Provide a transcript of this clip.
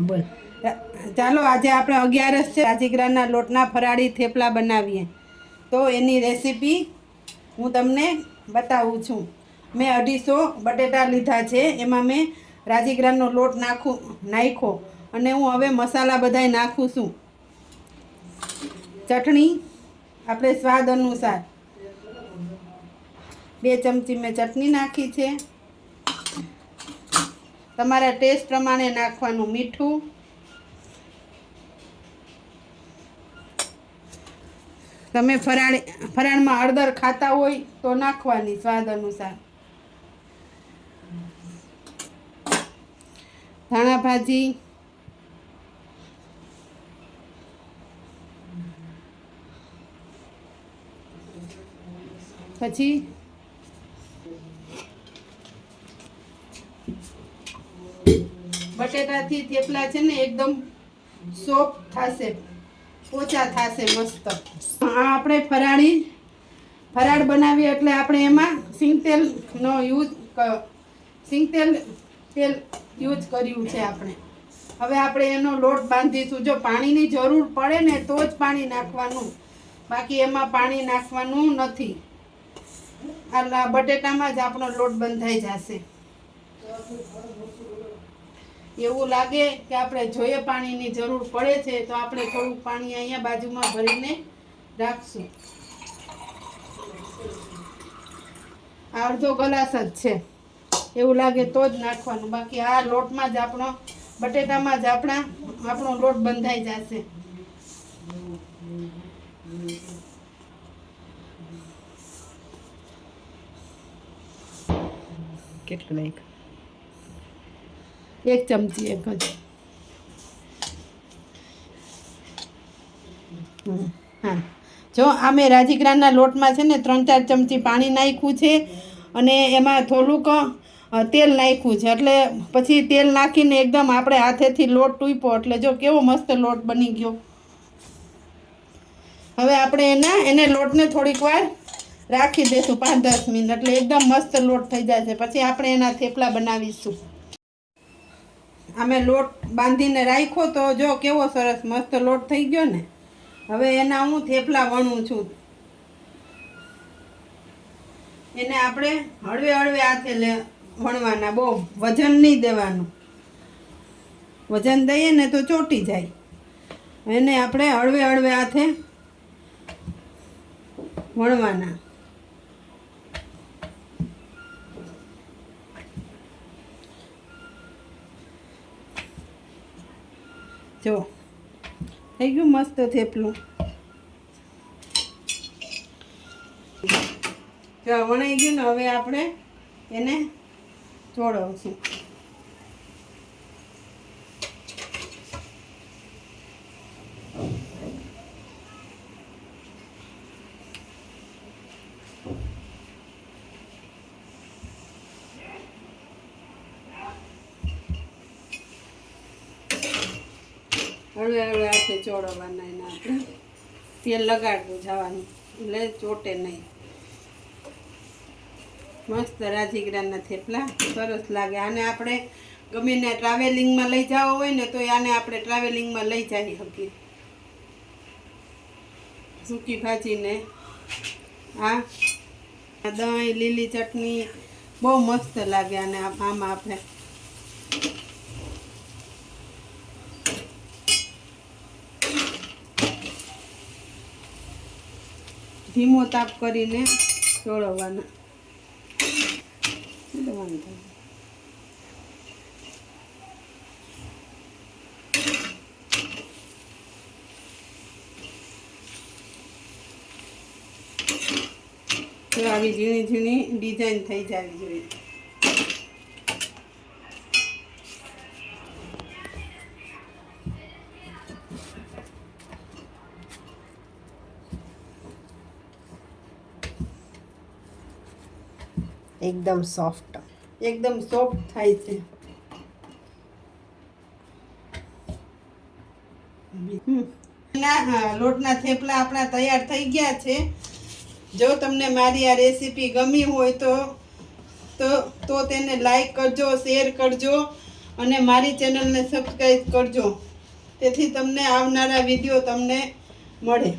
બોલ ચાલો આજે આપણે 11 છે રાજગરાના લોટના ફરાળી થેપલા બનાવીએ તો એની રેસીપી હું તમને બતાવું છું। મેં 250 બટેટા લીધા છે, એમાં મેં રાજગરાનો લોટ નાખ્યો અને હું હવે મસાલા બધાય નાખું છું। ચટણી આપણે સ્વાદ અનુસાર 2 ચમચી મેં ચટણી નાખી છે, તમારા ટેસ્ટ પ્રમાણે નાખવાનું મીઠું, તમે ફરાળમાં હળદર ખાતા હોય તો નાખવાની સ્વાદ અનુસાર, ધાણા ભાજી, પછી બટેટાથી થેપલા છે ને એકદમ સોફ્ટ થશે, પોચા થશે મસ્ત। આ આપણે ફરાળ બનાવીએ એટલે આપણે એમાં સિંગતેલનો તેલ યુઝ કર્યું છે આપણે। હવે આપણે એનો લોટ બાંધીશું। જો પાણીની જરૂર પડે ને તો જ પાણી નાખવાનું, બાકી એમાં પાણી નાખવાનું નથી। આ બટેટામાં જ આપણો લોટ બંધાઈ જશે। એવું લાગે કે આપણે જોઈએ પાણીની જરૂર પડે છે તો આપણે થોડુંક પાણી અહીંયા બાજુમાં ભરીને રાખશું। અડધો ગ્લાસ જ છે, એવું લાગે તો જ નાખવાનું, બાકી આ લોટમાં જ બટેટામાં જ આપણો લોટ બંધાઈ જશે। કેટલું નાખ? 1 ચમચી, 1 જ। હા, જો આ મેં રાજગરાના લોટમાં છે ને 3-4 ચમચી પાણી નાખ્યું છે અને એમાં થોડુંક તેલ નાખ્યું છે, એટલે પછી તેલ નાખીને એકદમ આપણે હાથેથી લોટ ટૂંપ્યો એટલે જો કેવો મસ્ત લોટ બની ગયો। હવે આપણે એને લોટને થોડીક વાર રાખી દઈશું 5-10 મિનિટ, એટલે એકદમ મસ્ત લોટ થઈ જશે। પછી આપણે એના થેપલા બનાવીશું। અમે લોટ બાંધીને રાખ્યો તો જો કેવો સરસ મસ્ત લોટ થઈ ગયો ને। હવે એના હું થેપલા વણું છું। એને આપણે હળવે હાથે વણવાના, બહુ વજન નહીં દેવાનું, વજન દઈએ ને તો ચોટી જાય। એને આપણે હળવે હાથે વણવાના। જો થઈ ગયું મસ્ત થેપલું। જો વણાઈ ગયું ને, હવે આપણે એને ચોળવશું। હળવે હાથે ચોળવવાના, એને આપણે તેલ લગાડવું જવાનું એટલે ચોટે નહીં। મસ્ત રાજગરાના થેપલા સરસ લાગે। આને આપણે ગમે ને ટ્રાવેલિંગમાં લઈ જવો હોય ને તો આને આપણે ટ્રાવેલિંગમાં લઈ જઈ શકીએ। સૂકી ભાજીને આ દહીં, લીલી ચટણી બહુ મસ્ત લાગે। અને આમાં આપણે ધીમો તાપ કરીને ચોળવવાના। આવી ઝીણી ડિઝાઇન થઈ જવી જોઈએ। એકદમ સોફ્ટ થાય છે। લોટના થેપલા આપણા તૈયાર થઈ ગયા છે। જો તમને મારી આ રેસીપી ગમી હોય તો તેને લાઈક કરજો, શેર કરજો અને મારી ચેનલને સબસ્ક્રાઈબ કરજો, તેથી તમને આવનારા વિડીયો તમને મળે.